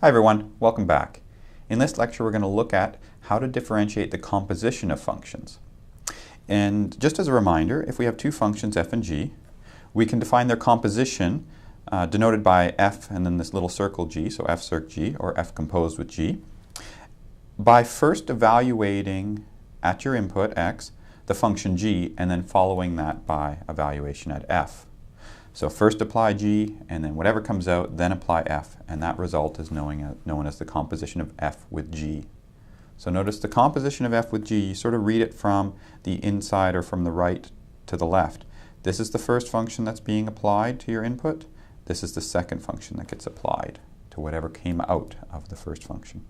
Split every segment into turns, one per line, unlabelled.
Hi everyone, welcome back. In this lecture we're going to look at how to differentiate the composition of functions. And just as a reminder, if we have two functions f and g, we can define their composition denoted by f and then this little circle g, so f circ g, or f composed with g, by first evaluating at your input x the function g and then following that by evaluation at f. So first apply g, and then whatever comes out, then apply f, and that result is known as the composition of f with g. So notice the composition of f with g, you sort of read it from the inside or from the right to the left. This is the first function that's being applied to your input. This is the second function that gets applied to whatever came out of the first function.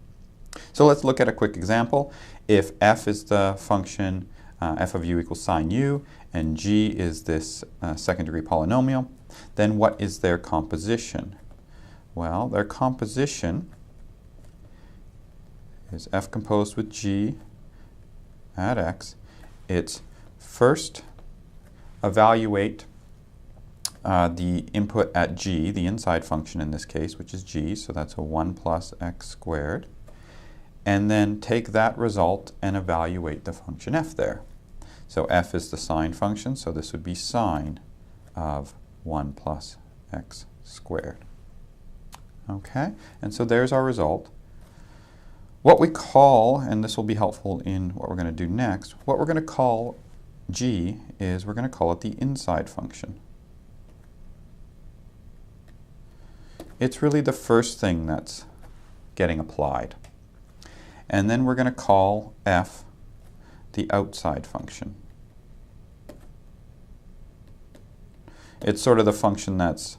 So let's look at a quick example. If f is the function f of u equals sine u, and g is this second degree polynomial, then what is their composition? Well, their composition is f composed with g at x. It's first evaluate the input at g, the inside function in this case, which is g, so that's a 1 plus x squared, and then take that result and evaluate the function f there. So f is the sine function, so this would be sine of 1 plus x squared. Okay, and so there's our result. What we call, and this will be helpful in what we're going to do next, what we're going to call g is we're going to call it the inside function. It's really the first thing that's getting applied. And then we're going to call f the outside function. It's sort of the function that's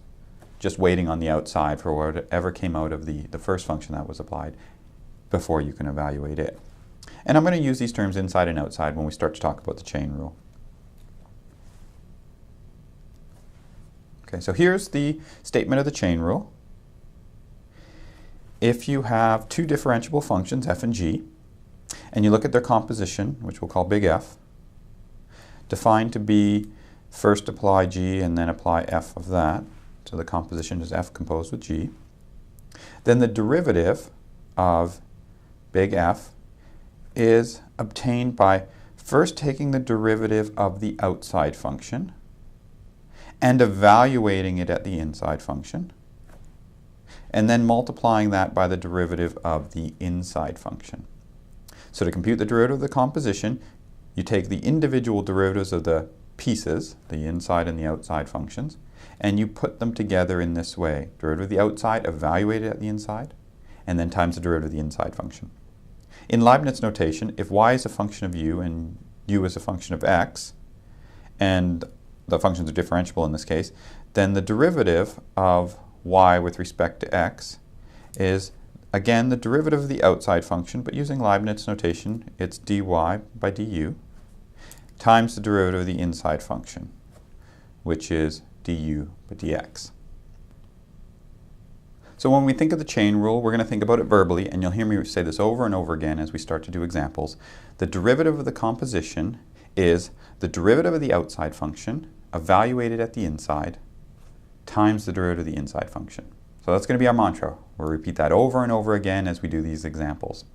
just waiting on the outside for whatever came out of the first function that was applied before you can evaluate it. And I'm going to use these terms inside and outside when we start to talk about the chain rule. Okay, so here's the statement of the chain rule. If you have two differentiable functions, f and g, and you look at their composition, which we'll call big F, defined to be first apply g and then apply f of that, so the composition is f composed with g, then the derivative of big F is obtained by first taking the derivative of the outside function and evaluating it at the inside function, and then multiplying that by the derivative of the inside function. So to compute the derivative of the composition, you take the individual derivatives of the pieces, the inside and the outside functions, and you put them together in this way. Derivative of the outside evaluated at the inside, and then times the derivative of the inside function. In Leibniz notation, if y is a function of u and u is a function of x, and the functions are differentiable in this case, then the derivative of y with respect to x is again the derivative of the outside function, but using Leibniz notation it's dy by du times the derivative of the inside function, which is du by dx. So when we think of the chain rule, we're going to think about it verbally, and you'll hear me say this over and over again as we start to do examples. The derivative of the composition is the derivative of the outside function evaluated at the inside times the derivative of the inside function. So that's going to be our mantra. We'll repeat that over and over again as we do these examples.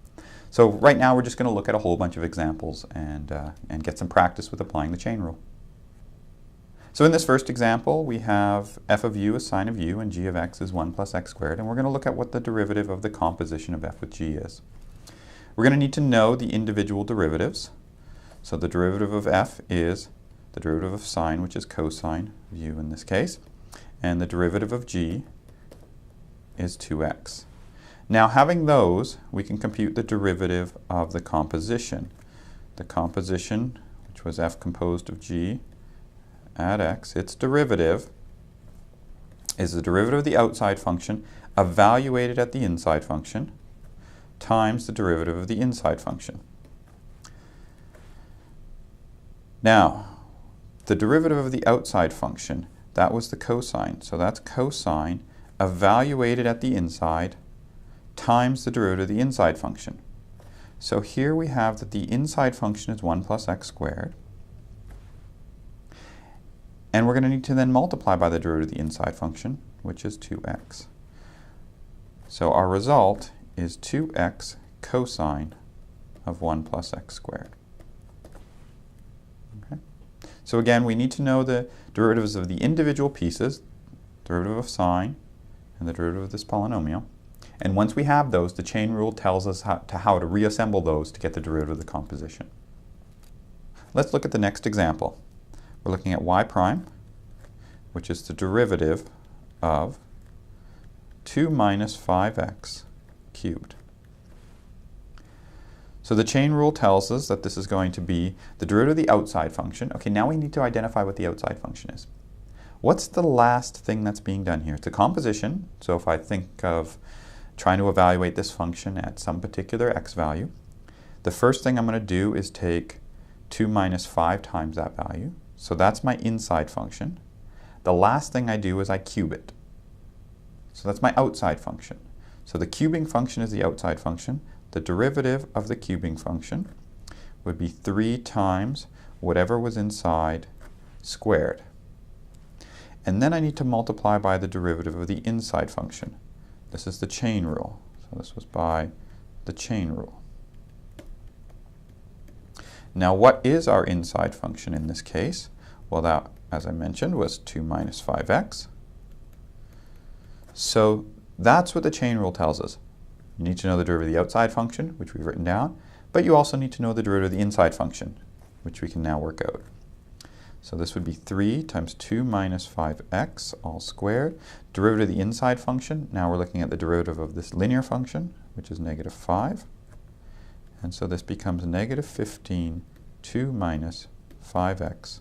So right now we're just going to look at a whole bunch of examples and get some practice with applying the chain rule. So in this first example we have f of u is sine of u and g of x is 1 plus x squared, and we're going to look at what the derivative of the composition of f with g is. We're going to need to know the individual derivatives. So the derivative of f is the derivative of sine, which is cosine of u in this case, and the derivative of g is 2x. Now having those, we can compute the derivative of the composition. The composition, which was f composed of g at x, its derivative is the derivative of the outside function evaluated at the inside function times the derivative of the inside function. Now, the derivative of the outside function, that was the cosine, so that's cosine evaluated at the inside times the derivative of the inside function. So here we have that the inside function is 1 plus x squared, and we're going to need to then multiply by the derivative of the inside function, which is 2x. So our result is 2x cosine of 1 plus x squared. Okay. So again, we need to know the derivatives of the individual pieces, derivative of sine and the derivative of this polynomial. And once we have those, the chain rule tells us how to reassemble those to get the derivative of the composition. Let's look at the next example. We're looking at y prime, which is the derivative of 2 minus 5x cubed. So the chain rule tells us that this is going to be the derivative of the outside function. Okay, now we need to identify what the outside function is. What's the last thing that's being done here? It's a composition. So if I think of trying to evaluate this function at some particular x value, the first thing I'm going to do is take 2 minus 5 times that value. So that's my inside function. The last thing I do is I cube it. So that's my outside function. So the cubing function is the outside function. The derivative of the cubing function would be 3 times whatever was inside squared. And then I need to multiply by the derivative of the inside function. This is the chain rule. So this was by the chain rule. Now what is our inside function in this case? Well, that, as I mentioned, was 2 minus 5x. So that's what the chain rule tells us. You need to know the derivative of the outside function, which we've written down, but you also need to know the derivative of the inside function, which we can now work out. So this would be 3 times 2 minus 5x all squared. Derivative of the inside function, now we're looking at the derivative of this linear function, which is negative 5. And so this becomes negative 15, 2 minus 5x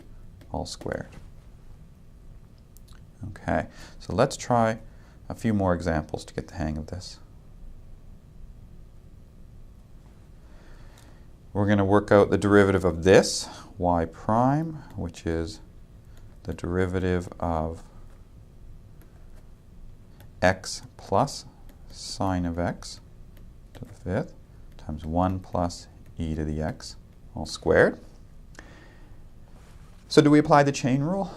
all squared. Okay, so let's try a few more examples to get the hang of this. We're going to work out the derivative of this, y prime, which is the derivative of x plus sine of x to the fifth times 1 plus e to the x all squared. So do we apply the chain rule?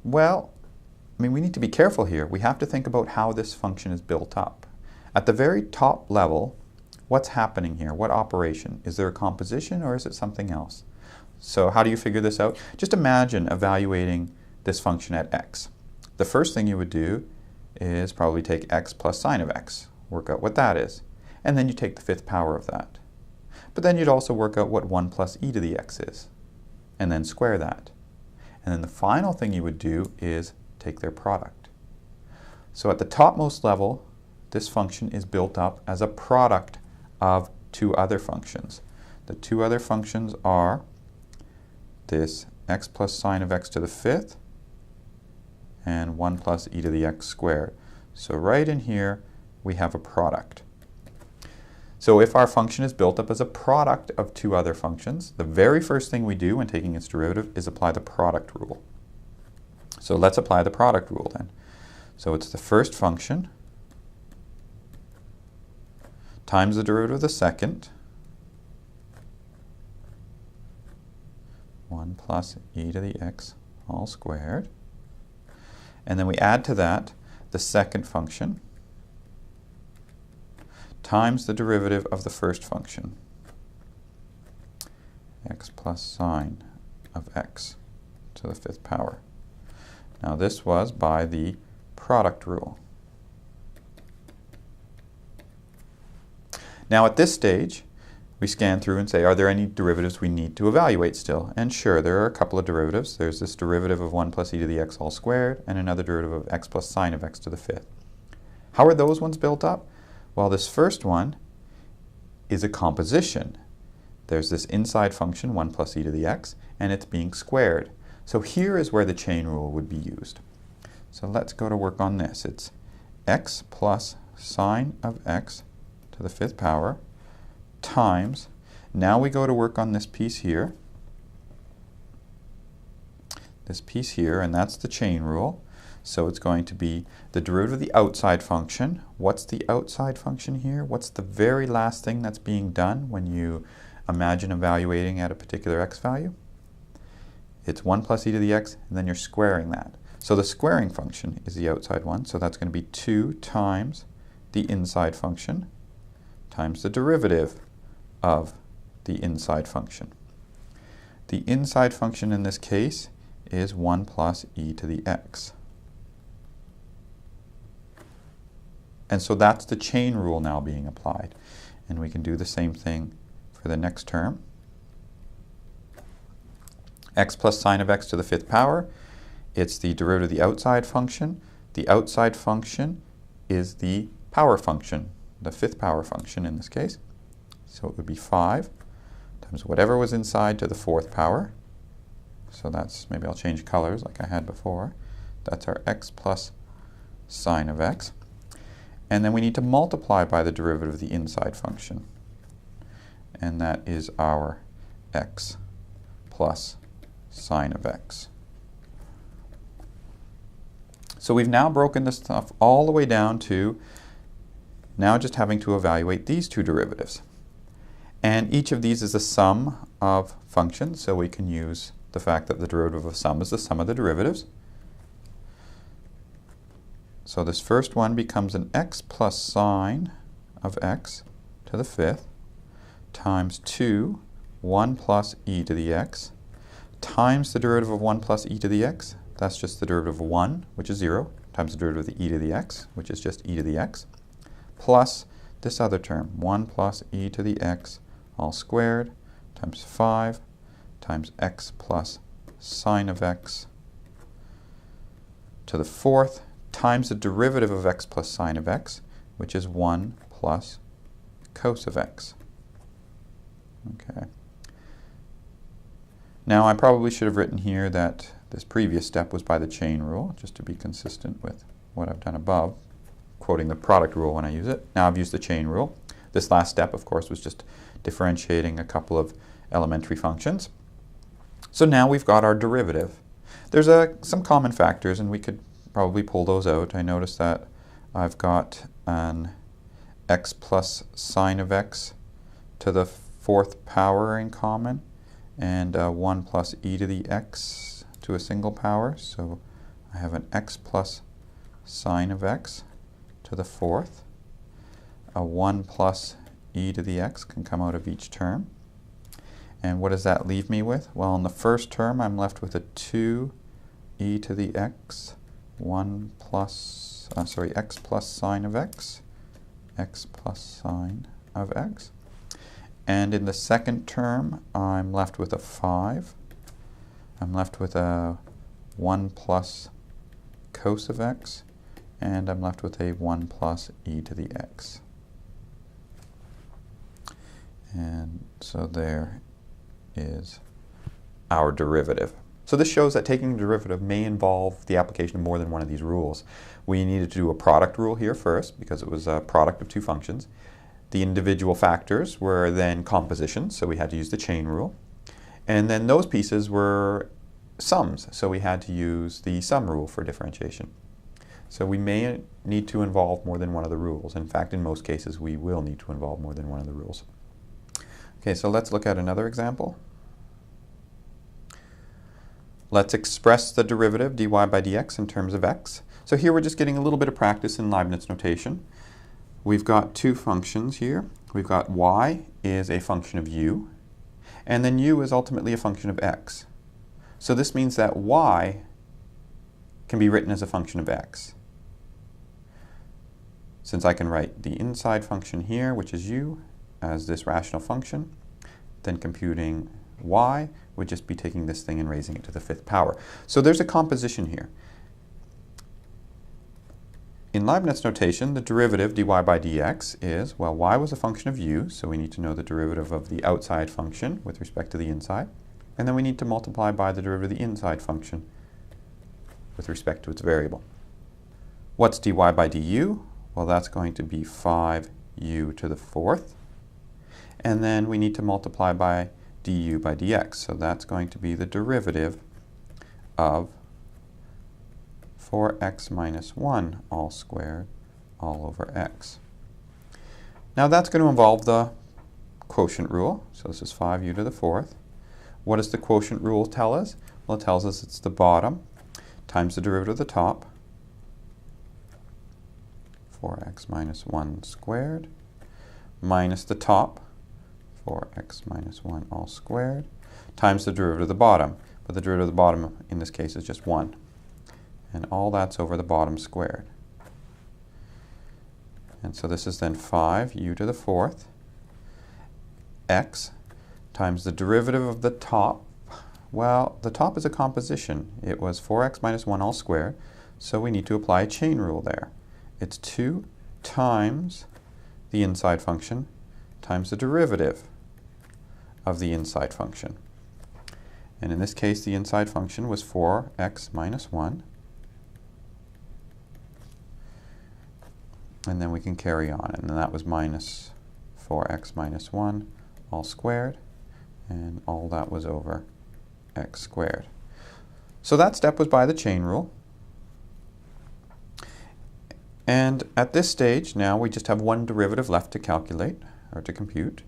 Well, I mean, we need to be careful here. We have to think about how this function is built up. At the very top level, what's happening here? What operation? Is there a composition or is it something else? So how do you figure this out? Just imagine evaluating this function at x. The first thing you would do is probably take x plus sine of x, work out what that is, and then you take the fifth power of that. But then you'd also work out what 1 plus e to the x is, and then square that. And then the final thing you would do is take their product. So at the topmost level, this function is built up as a product of two other functions. The two other functions are this x plus sine of x to the fifth and 1 plus e to the x squared. So right in here we have a product. So if our function is built up as a product of two other functions, the very first thing we do when taking its derivative is apply the product rule. So let's apply the product rule then. So it's the first function times the derivative of the second, 1 plus e to the x all squared. And then we add to that the second function times the derivative of the first function, x plus sine of x to the fifth power. Now this was by the product rule. Now at this stage, we scan through and say, are there any derivatives we need to evaluate still? And sure, there are a couple of derivatives. There's this derivative of 1 plus e to the x all squared and another derivative of x plus sine of x to the fifth. How are those ones built up? Well, this first one is a composition. There's this inside function, 1 plus e to the x, and it's being squared. So here is where the chain rule would be used. So let's go to work on this. It's x plus sine of x to the fifth power times, now we go to work on this piece here, and that's the chain rule. So it's going to be the derivative of the outside function. What's the outside function here? What's the very last thing that's being done when you imagine evaluating at a particular x value? It's 1 plus e to the x, and then you're squaring that. So the squaring function is the outside one, so that's going to be 2 times the inside function times the derivative of the inside function. The inside function in this case is 1 plus e to the x. And so that's the chain rule now being applied. And we can do the same thing for the next term. X plus sine of x to the 5th power. It's the derivative of the outside function. The outside function is the power function, the 5th power function in this case. So it would be 5 times whatever was inside to the 4th power. So that's, maybe I'll change colors like I had before. That's our x plus sine of x. And then we need to multiply by the derivative of the inside function. And that is our x plus sine of x. So we've now broken this stuff all the way down to now just having to evaluate these two derivatives. And each of these is a sum of functions, so we can use the fact that the derivative of a sum is the sum of the derivatives. So this first one becomes an x plus sine of x to the 5th times 2, 1 plus e to the x, times the derivative of 1 plus e to the x. That's just the derivative of 1, which is 0, times the derivative of the e to the x, which is just e to the x, plus this other term, 1 plus e to the x all squared times 5 times x plus sine of x to the 4th times the derivative of x plus sine of x, which is 1 plus cos of x. Okay. Now I probably should have written here that this previous step was by the chain rule, just to be consistent with what I've done above, quoting the product rule when I use it. Now I've used the chain rule. This last step, of course, was just differentiating a couple of elementary functions. So now we've got our derivative. There's some common factors, and we could probably pull those out. I notice that I've got an x plus sine of x to the 4th power in common, and 1 plus e to the x to a single power. So I have an x plus sine of x to the 4th. A 1 plus e to the x can come out of each term. And what does that leave me with? Well, in the first term, I'm left with a 2 e to the x, 1 plus, x plus sine of x, x plus sine of x. And in the second term, I'm left with a 5. I'm left with a 1 plus cos of x, and I'm left with a 1 plus e to the x. And so there is our derivative. So this shows that taking a derivative may involve the application of more than one of these rules. We needed to do a product rule here first because it was a product of two functions. The individual factors were then compositions, so we had to use the chain rule. And then those pieces were sums, so we had to use the sum rule for differentiation. So we may need to involve more than one of the rules. In fact, in most cases, we will need to involve more than one of the rules. Okay, so let's look at another example. Let's express the derivative dy by dx in terms of x. So here we're just getting a little bit of practice in Leibniz notation. We've got two functions here. We've got y is a function of u, and then u is ultimately a function of x. So this means that y can be written as a function of x. Since I can write the inside function here, which is u, as this rational function, then computing y would just be taking this thing and raising it to the 5th power. So there's a composition here. In Leibniz notation, the derivative dy by dx is, well, y was a function of u, so we need to know the derivative of the outside function with respect to the inside. And then we need to multiply by the derivative of the inside function with respect to its variable. What's dy by du? Well, that's going to be 5u to the 4th. And then we need to multiply by du by dx. So that's going to be the derivative of 4x minus 1 all squared all over x. Now that's going to involve the quotient rule. So this is 5u to the 4th. What does the quotient rule tell us? Well, it tells us it's the bottom times the derivative of the top, 4x minus 1 squared, minus the top, 4x minus 1 all squared, times the derivative of the bottom. But the derivative of the bottom in this case is just 1. And all that's over the bottom squared. And so this is then 5u to the 4th x times the derivative of the top. Well, the top is a composition. It was 4x minus 1 all squared, so we need to apply a chain rule there. It's 2 times the inside function times the derivative of the inside function. And in this case, the inside function was 4x minus 1. And then we can carry on, and then that was minus 4x minus 1 all squared, and all that was over x squared. So that step was by the chain rule. And at this stage, now we just have one derivative left to calculate, or to compute,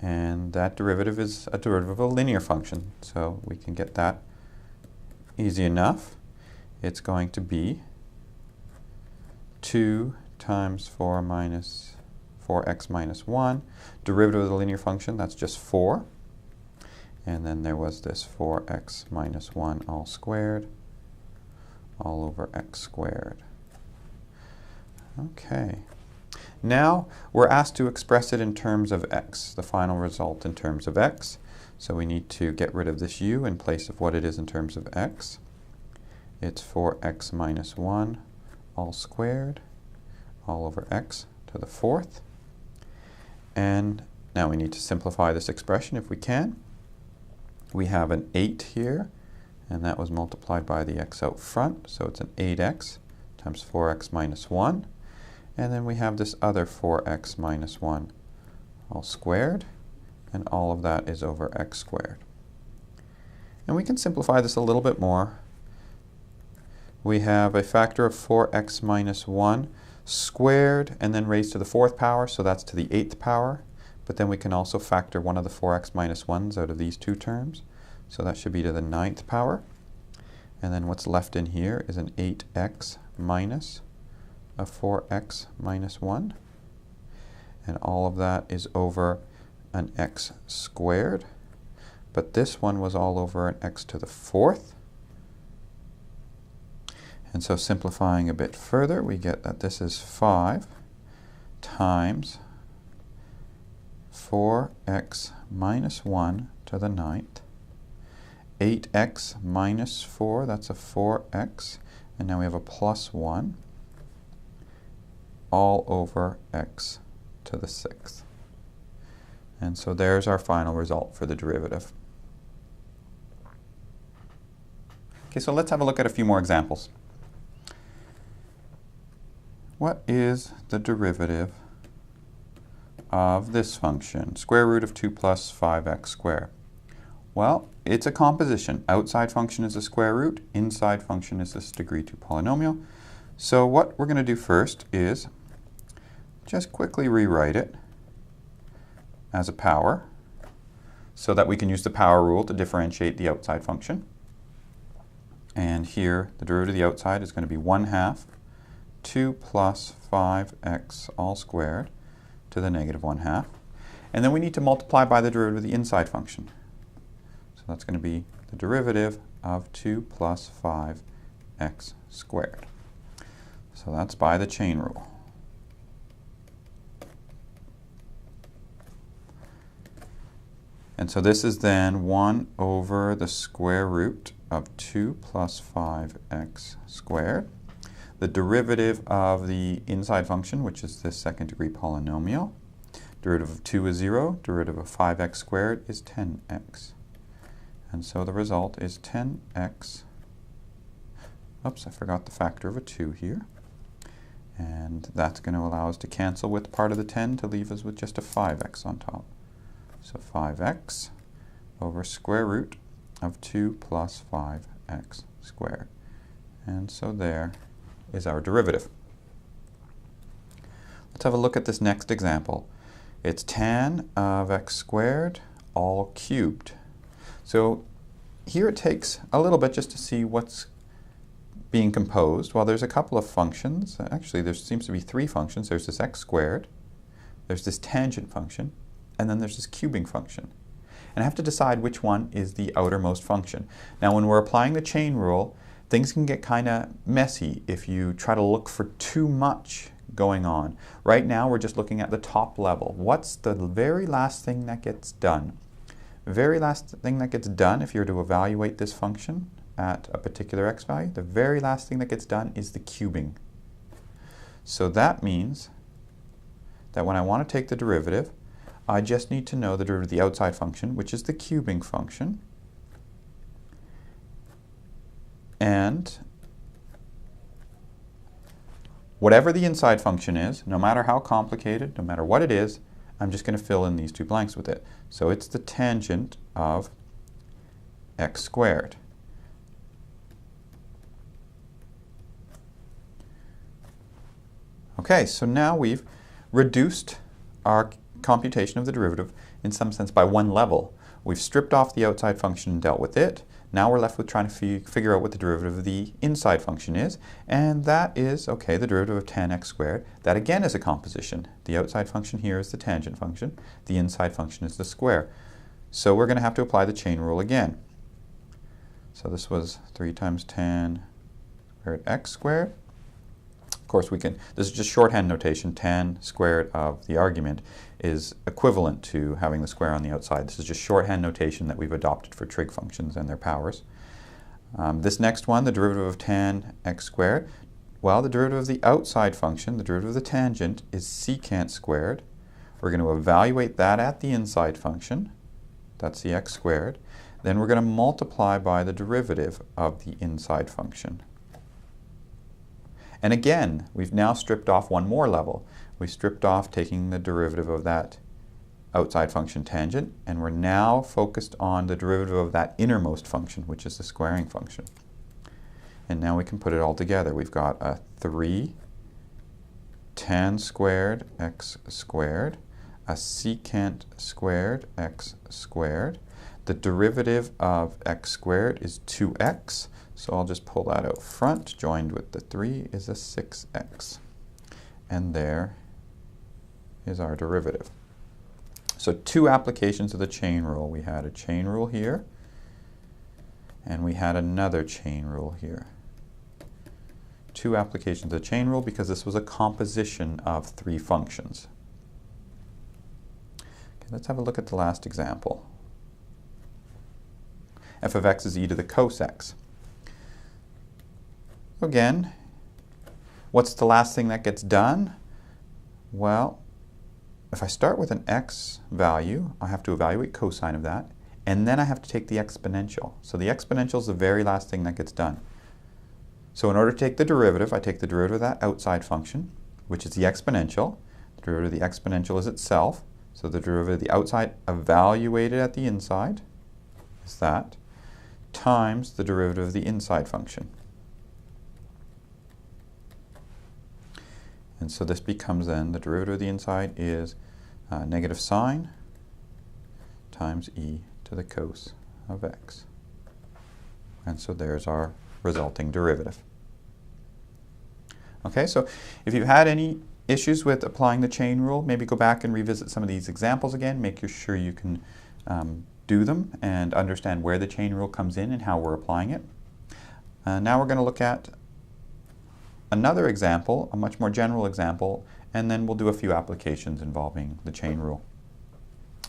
and that derivative is a derivative of a linear function. So we can get that easy enough. It's going to be 2 times 4x minus 1. Derivative of the linear function, that's just 4. And then there was this 4x minus 1 all squared, all over x squared. Okay. Now we're asked to express it in terms of x, the final result in terms of x. So we need to get rid of this u in place of what it is in terms of x. It's 4x minus 1 all squared, all over x to the 4th. And now we need to simplify this expression if we can. We have an 8 here, and that was multiplied by the x out front, so it's an 8x times 4x minus 1. And then we have this other 4x minus 1 all squared, and all of that is over x squared. And we can simplify this a little bit more. We have a factor of 4x minus 1 squared and then raised to the 4th power, so that's to the 8th power. But then we can also factor one of the 4x minus 1s out of these two terms. So that should be to the 9th power. And then what's left in here is an 8x minus a 4x minus 1. And all of that is over an x squared. But this one was all over an x to the 4th. And so simplifying a bit further, we get that this is 5 times 4x minus 1 to the 9th, 8x minus 4, that's a 4x, and now we have a plus 1, all over x to the 6th. And so there's our final result for the derivative. Okay, so let's have a look at a few more examples. What is the derivative of this function, square root of 2 plus 5x squared? Well, it's a composition. Outside function is a square root, inside function is this degree 2 polynomial. So what we're going to do first is just quickly rewrite it as a power so that we can use the power rule to differentiate the outside function. And here the derivative of the outside is going to be 1/2 2 plus 5x all squared to the negative 1/2. And then we need to multiply by the derivative of the inside function. So that's going to be the derivative of 2 plus 5x squared. So that's by the chain rule. And so this is then 1 over the square root of 2 plus 5x squared. The derivative of the inside function, which is this second degree polynomial. Derivative of 2 is 0. Derivative of 5x squared is 10x. And so the result is 10x. Oops, I forgot the factor of a 2 here. And that's going to allow us to cancel with part of the 10 to leave us with just a 5x on top. So 5x over square root of 2 plus 5x squared. And so there is our derivative. Let's have a look at this next example. It's tan of x squared all cubed. So here it takes a little bit just to see what's being composed? Well, there's a couple of functions. Actually, there seems to be three functions. There's this x squared, there's this tangent function, and then there's this cubing function. And I have to decide which one is the outermost function. Now, when we're applying the chain rule, things can get kind of messy if you try to look for too much going on. Right now, we're just looking at the top level. What's the very last thing that gets done? The very last thing that gets done, if you're to evaluate this function at a particular x value, the very last thing that gets done is the cubing. So that means that when I want to take the derivative, I just need to know the derivative of the outside function, which is the cubing function. And whatever the inside function is, no matter how complicated, no matter what it is, I'm just going to fill in these two blanks with it. So it's the tangent of x squared. Okay, so now we've reduced our computation of the derivative in some sense by one level. We've stripped off the outside function and dealt with it. Now we're left with trying to figure out what the derivative of the inside function is, and that is, okay, the derivative of tan x squared. That again is a composition. The outside function here is the tangent function. The inside function is the square. So we're going to have to apply the chain rule again. So this was 3 times tan squared x squared. Of course, we can, this is just shorthand notation. Tan squared of the argument is equivalent to having the square on the outside. This is just shorthand notation that we've adopted for trig functions and their powers. This next one, the derivative of tan x squared, well, the derivative of the outside function, the derivative of the tangent, is secant squared. We're going to evaluate that at the inside function. That's the x squared. Then we're going to multiply by the derivative of the inside function. And again, we've now stripped off one more level. We stripped off taking the derivative of that outside function tangent, and we're now focused on the derivative of that innermost function, which is the squaring function. And now we can put it all together. We've got a 3 tan squared x squared, a secant squared x squared. The derivative of x squared is 2x. So I'll just pull that out front. Joined with the 3 is a 6x. And there is our derivative. So two applications of the chain rule. We had a chain rule here, and we had another chain rule here. Two applications of the chain rule because this was a composition of three functions. Okay, let's have a look at the last example. F of x is e to the cos x. Again, what's the last thing that gets done? Well, if I start with an x value, I have to evaluate cosine of that, and then I have to take the exponential. So the exponential is the very last thing that gets done. So in order to take the derivative, I take the derivative of that outside function, which is the exponential. The derivative of the exponential is itself. So the derivative of the outside evaluated at the inside is that, times the derivative of the inside function. And so this becomes then, the derivative of the inside is negative sine times e to the cos of x. And so there's our resulting derivative. Okay, so if you've had any issues with applying the chain rule, maybe go back and revisit some of these examples again, make sure you can do them and understand where the chain rule comes in and how we're applying it. Now we're going to look at another example, a much more general example, and then we'll do a few applications involving the chain rule.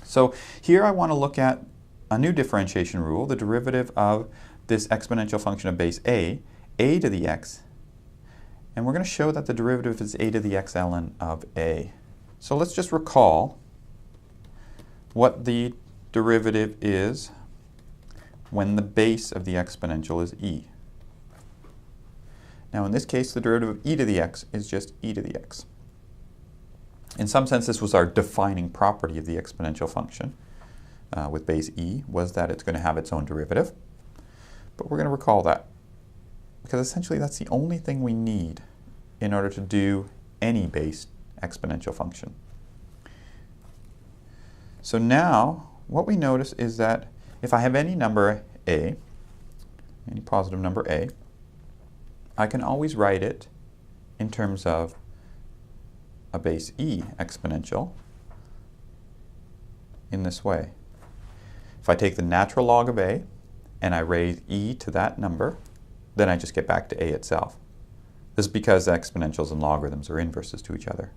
So here I want to look at a new differentiation rule, the derivative of this exponential function of base a to the x, and we're going to show that the derivative is a to the x ln of a. So let's just recall what the derivative is when the base of the exponential is e. Now in this case, the derivative of e to the x is just e to the x. In some sense, this was our defining property of the exponential function with base e, was that it's going to have its own derivative. But we're going to recall that, because essentially that's the only thing we need in order to do any base exponential function. So now, what we notice is that if I have any number a, any positive number a, I can always write it in terms of a base e exponential in this way. If I take the natural log of a and I raise e to that number, then I just get back to a itself. This is because exponentials and logarithms are inverses to each other.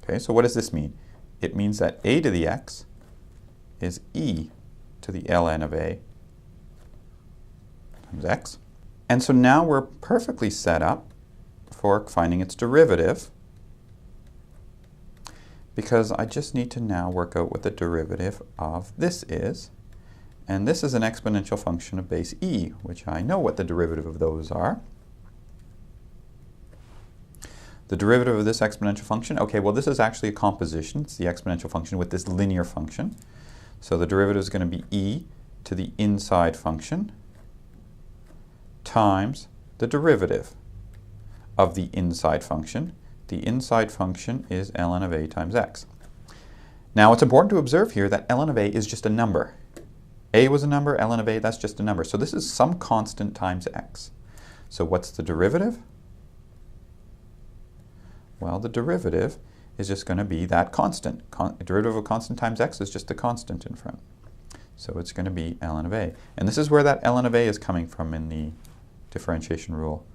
Okay, so what does this mean? It means that a to the x is e to the ln of a times x. And so now we're perfectly set up for finding its derivative, because I just need to now work out what the derivative of this is. And this is an exponential function of base e, which I know what the derivative of those are. The derivative of this exponential function, okay, well this is actually a composition. It's the exponential function with this linear function. So the derivative is going to be e to the inside function times the derivative of the inside function. The inside function is ln of a times x. Now it's important to observe here that ln of a is just a number. A was a number, ln of a, that's just a number. So this is some constant times x. So what's the derivative? Well, the derivative is just going to be that constant. Derivative of a constant times x is just the constant in front. So it's going to be ln of a. And this is where that ln of a is coming from in the differentiation rule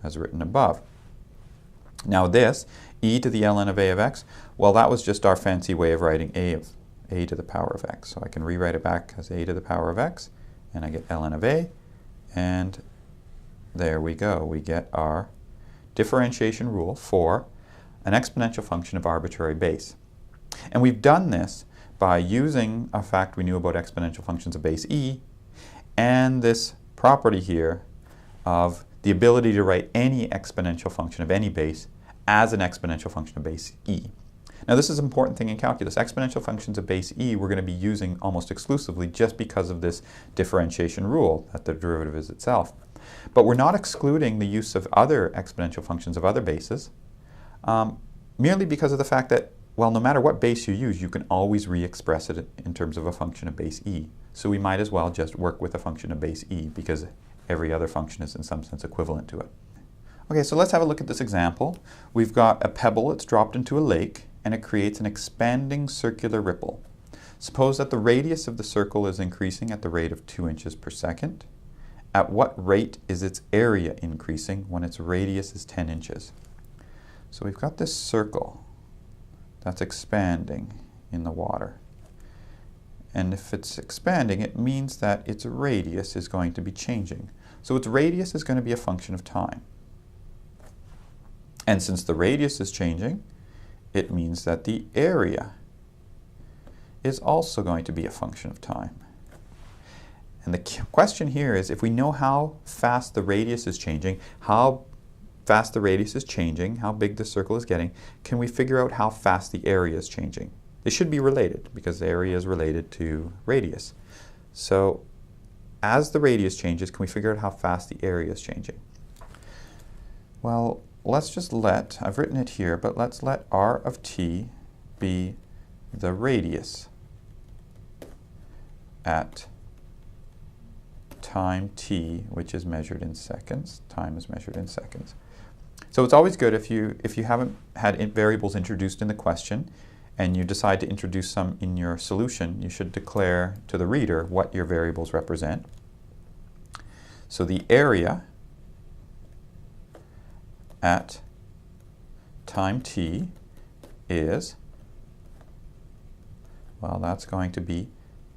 as written above. Now this, e to the ln of a of x, well that was just our fancy way of writing a to the power of x. So I can rewrite it back as a to the power of x, and I get ln of a, and there we go. We get our differentiation rule for an exponential function of arbitrary base. And we've done this by using a fact we knew about exponential functions of base e, and this property here of the ability to write any exponential function of any base as an exponential function of base e. Now this is an important thing in calculus. Exponential functions of base e we're going to be using almost exclusively just because of this differentiation rule, that the derivative is itself. But we're not excluding the use of other exponential functions of other bases, merely because of the fact that, well, no matter what base you use, you can always re-express it in terms of a function of base e. So we might as well just work with a function of base e, because every other function is in some sense equivalent to it. Okay, so let's have a look at this example. We've got a pebble that's dropped into a lake, and it creates an expanding circular ripple. Suppose that the radius of the circle is increasing at the rate of 2 inches per second. At what rate is its area increasing when its radius is 10 inches? So we've got this circle that's expanding in the water. And if it's expanding, it means that its radius is going to be changing. So its radius is going to be a function of time. And since the radius is changing, it means that the area is also going to be a function of time. And the question here is, if we know how fast the radius is changing, how fast the radius is changing, how big the circle is getting, can we figure out how fast the area is changing? They should be related, because the area is related to radius. So as the radius changes, can we figure out how fast the area is changing? Well, let's just let, I've written it here, but let's let r of t be the radius at time t, which is measured in seconds. Time is measured in seconds. So it's always good if you haven't had variables introduced in the question and you decide to introduce some in your solution, you should declare to the reader what your variables represent. So the area at time t is, well, that's going to be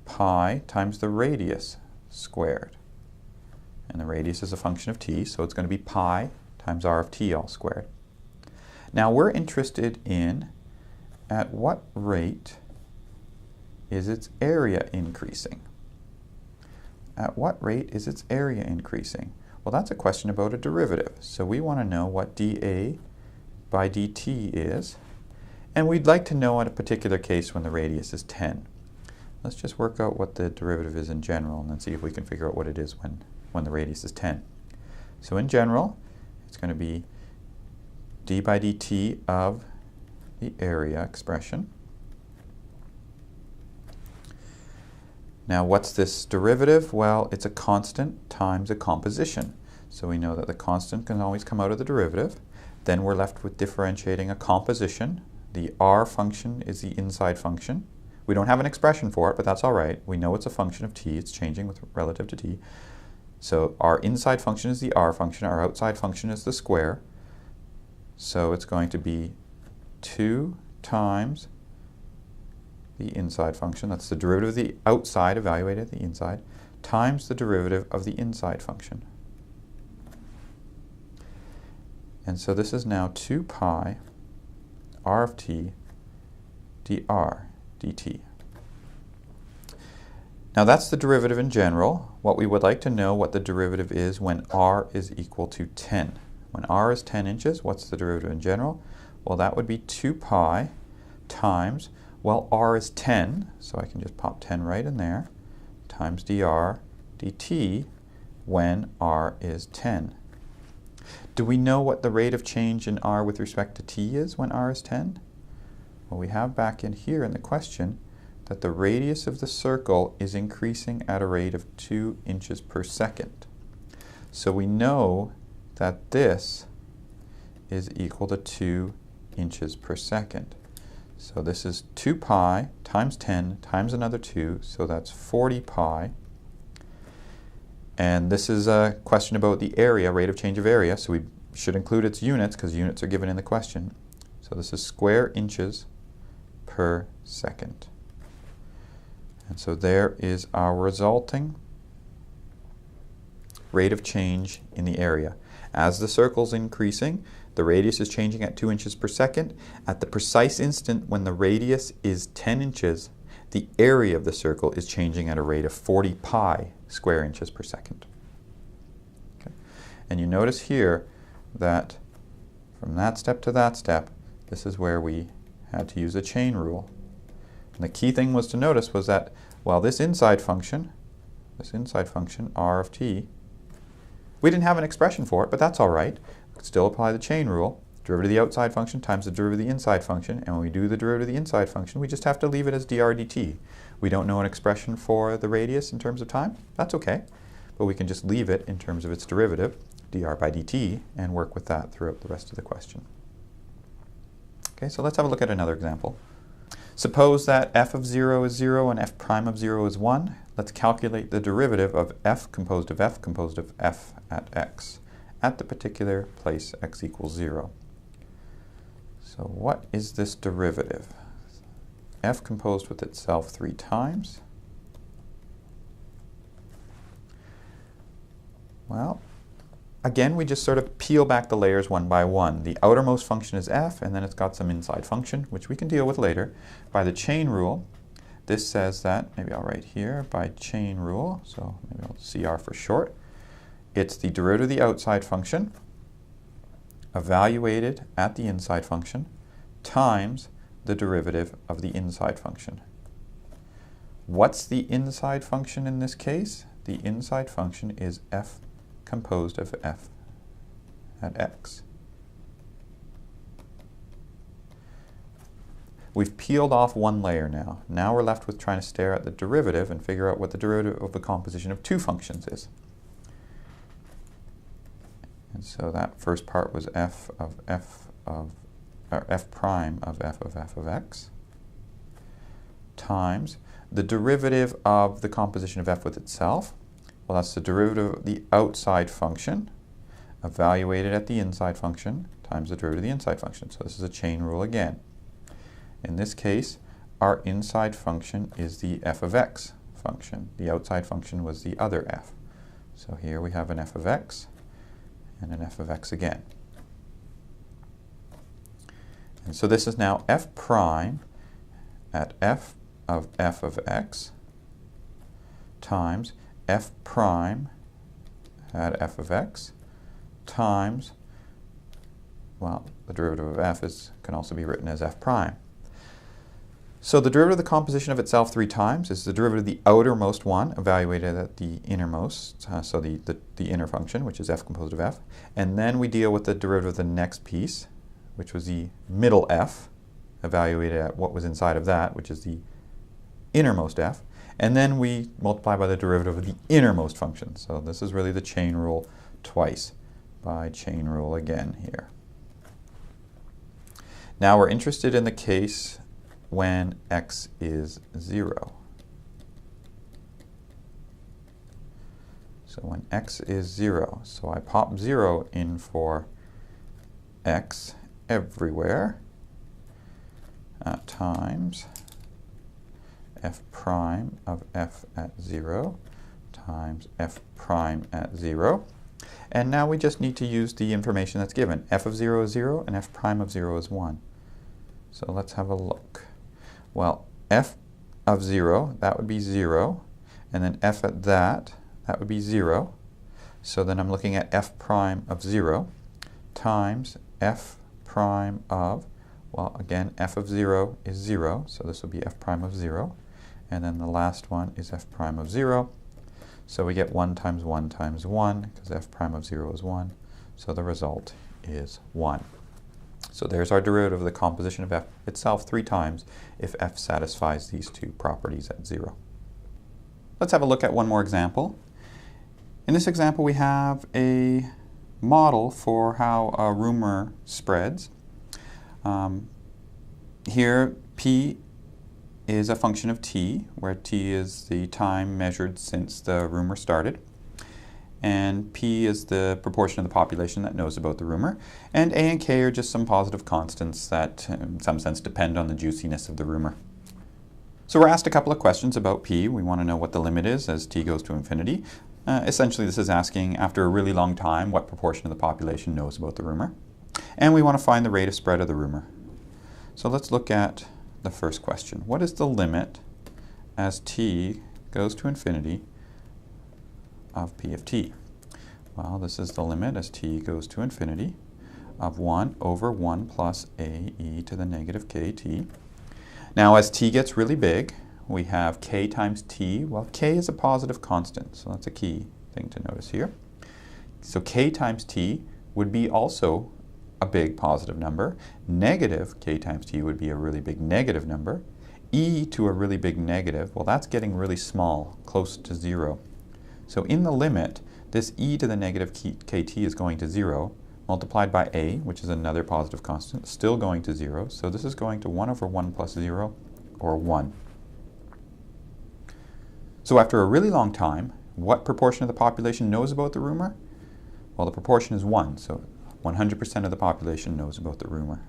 pi times the radius squared. And the radius is a function of t, so it's going to be pi times r of t all squared. Now we're interested in at what rate is its area increasing? At what rate is its area increasing? Well, that's a question about a derivative. So we want to know what dA by dt is. And we'd like to know in a particular case when the radius is 10. Let's just work out what the derivative is in general and then see if we can figure out what it is when the radius is 10. So in general, it's going to be d by dt of the area expression. Now what's this derivative? Well, it's a constant times a composition. So we know that the constant can always come out of the derivative. Then we're left with differentiating a composition. The r function is the inside function. We don't have an expression for it, but that's all right. We know it's a function of t. It's changing with relative to t. So our inside function is the r function. Our outside function is the square. So it's going to be 2 times the inside function. That's the derivative of the outside evaluated at the inside, times the derivative of the inside function. And so this is now 2 pi r of t dr dt. Now that's the derivative in general. What we would like to know what the derivative is when r is equal to 10. When r is 10 inches, what's the derivative in general? Well, that would be 2 pi times, well, r is 10, so I can just pop 10 right in there, times dr dt when r is 10. Do we know what the rate of change in r with respect to t is when r is 10? Well, we have back in here in the question that the radius of the circle is increasing at a rate of 2 inches per second. So we know that this is equal to 2 inches per second. So this is 2 pi times 10 times another 2, so that's 40 pi. And this is a question about the area, rate of change of area, so we should include its units because units are given in the question. So this is square inches per second. And so there is our resulting rate of change in the area. As the circle's increasing, the radius is changing at 2 inches per second. At the precise instant when the radius is 10 inches, the area of the circle is changing at a rate of 40 pi square inches per second. Okay. And you notice here that from that step to that step, this is where we had to use a chain rule. And the key thing was to notice was that, well, this inside function, r of t, we didn't have an expression for it, but that's all right. We could still apply the chain rule. Derivative of the outside function times the derivative of the inside function, and when we do the derivative of the inside function, we just have to leave it as dr dt. We don't know an expression for the radius in terms of time. That's okay, but we can just leave it in terms of its derivative, dr by dt, and work with that throughout the rest of the question. Okay, so let's have a look at another example. Suppose that f of 0 is 0 and f prime of 0 is 1. Let's calculate the derivative of f composed of f at x at the particular place x equals 0. So what is this derivative? F composed with itself 3 times. Well, again, we just sort of peel back the layers one by one. The outermost function is f, and then it's got some inside function, which we can deal with later. By the chain rule, this says that, maybe I'll write here, by chain rule, so maybe I'll CR for short, it's the derivative of the outside function evaluated at the inside function times the derivative of the inside function. What's the inside function in this case? The inside function is f composed of f at x. We've peeled off one layer now. Now we're left with trying to stare at the derivative and figure out what the derivative of the composition of two functions is. And so that first part was f prime of f of x times the derivative of the composition of f with itself. Well, that's the derivative of the outside function evaluated at the inside function times the derivative of the inside function. So this is a chain rule again. In this case, our inside function is the f of x function. The outside function was the other f. So here we have an f of x and an f of x again. And so this is now f prime at f of x times f prime at f of x times, well, the derivative of f can also be written as f prime. So the derivative of the composition of itself 3 times is the derivative of the outermost one evaluated at the innermost, so the inner function, which is f composed of f. And then we deal with the derivative of the next piece, which was the middle f, evaluated at what was inside of that, which is the innermost f. And then we multiply by the derivative of the innermost function. So this is really the chain rule twice by chain rule again here. Now we're interested in the case when x is 0. So when x is 0, so I pop 0 in for x everywhere times f prime of f at 0 times f prime at 0. And now we just need to use the information that's given. F of 0 is 0 and f prime of 0 is 1. So let's have a look. Well, f of 0, that would be 0, and then f at that would be 0. So then I'm looking at f prime of 0 times f prime of, well, again, f of 0 is 0, so this will be f prime of 0. And then the last one is f prime of 0. So we get 1 times 1 times 1, because f prime of 0 is 1. So the result is 1. So there's our derivative of the composition of f itself 3 times if f satisfies these two properties at 0. Let's have a look at one more example. In this example, we have a model for how a rumor spreads. Here, p is a function of t, where t is the time measured since the rumor started. And p is the proportion of the population that knows about the rumor. And a and k are just some positive constants that, in some sense, depend on the juiciness of the rumor. So we're asked a couple of questions about p. We want to know what the limit is as t goes to infinity. Essentially, this is asking, after a really long time, what proportion of the population knows about the rumor. And we want to find the rate of spread of the rumor. So let's look at the first question. What is the limit as t goes to infinity of p of t? Well, this is the limit as t goes to infinity of 1 over 1 plus a e to the negative kt. Now, as t gets really big, we have k times t. Well, k is a positive constant, so that's a key thing to notice here. So k times t would be also a big positive number. Negative k times t would be a really big negative number. E to a really big negative, well, that's getting really small, close to 0. So in the limit, this e to the negative kt is going to 0, multiplied by a, which is another positive constant, still going to 0. So this is going to 1 over 1 plus 0, or 1. So after a really long time, what proportion of the population knows about the rumor? Well, the proportion is 1, so 100% of the population knows about the rumor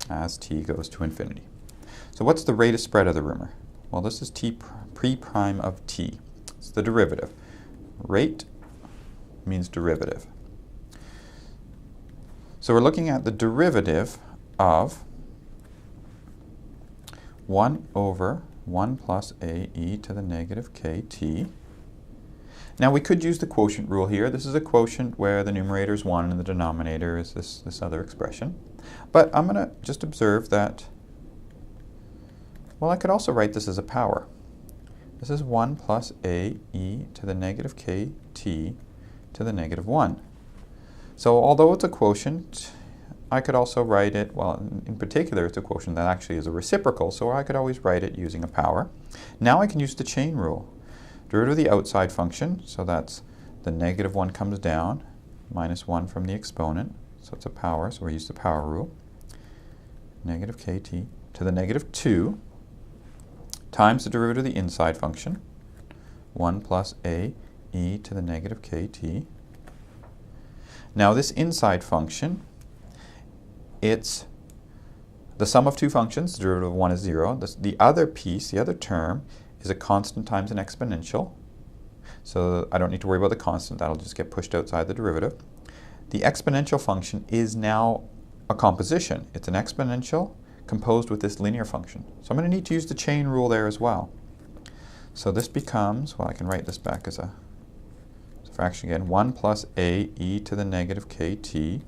as t goes to infinity. So what's the rate of spread of the rumor? Well, this is t prime of t. It's the derivative. Rate means derivative. So we're looking at the derivative of 1 over 1 plus a e to the negative kt. Now we could use the quotient rule here. This is a quotient where the numerator is 1 and the denominator is this other expression. But I'm going to just observe that, well, I could also write this as a power. This is 1 plus a e to the negative kt to the negative 1. So although it's a quotient, I could also write it, well, in particular, it's a quotient that actually is a reciprocal, so I could always write it using a power. Now I can use the chain rule. Derivative of the outside function, so that's the negative 1 comes down, minus 1 from the exponent, so it's a power, so we use the power rule. Negative kt to the negative 2 times the derivative of the inside function, 1 plus a e to the negative kt. Now this inside function, it's the sum of two functions. The derivative of 1 is 0. The other piece, the other term, is a constant times an exponential. So I don't need to worry about the constant. That'll just get pushed outside the derivative. The exponential function is now a composition. It's an exponential composed with this linear function. So I'm going to need to use the chain rule there as well. So this becomes, well, I can write this back as a fraction again, 1 plus a e to the negative kt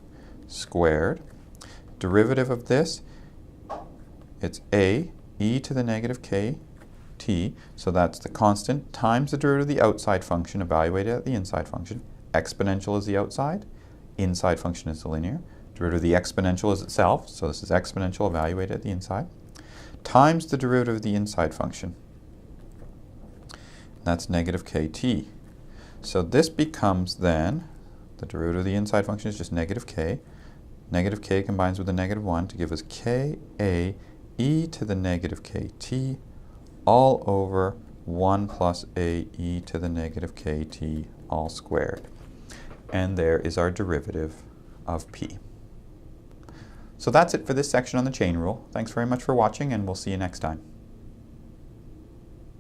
squared. Derivative of this, it's a e to the negative kt, so that's the constant, times the derivative of the outside function evaluated at the inside function. Exponential is the outside, inside function is the linear. Derivative of the exponential is itself, so this is exponential evaluated at the inside, times the derivative of the inside function. That's negative kt. So this becomes then, The derivative of the inside function is just negative k. Negative k combines with the negative 1 to give us ka e to the negative kt all over 1 plus a e to the negative kt all squared. And there is our derivative of p. So that's it for this section on the chain rule. Thanks very much for watching, and we'll see you next time.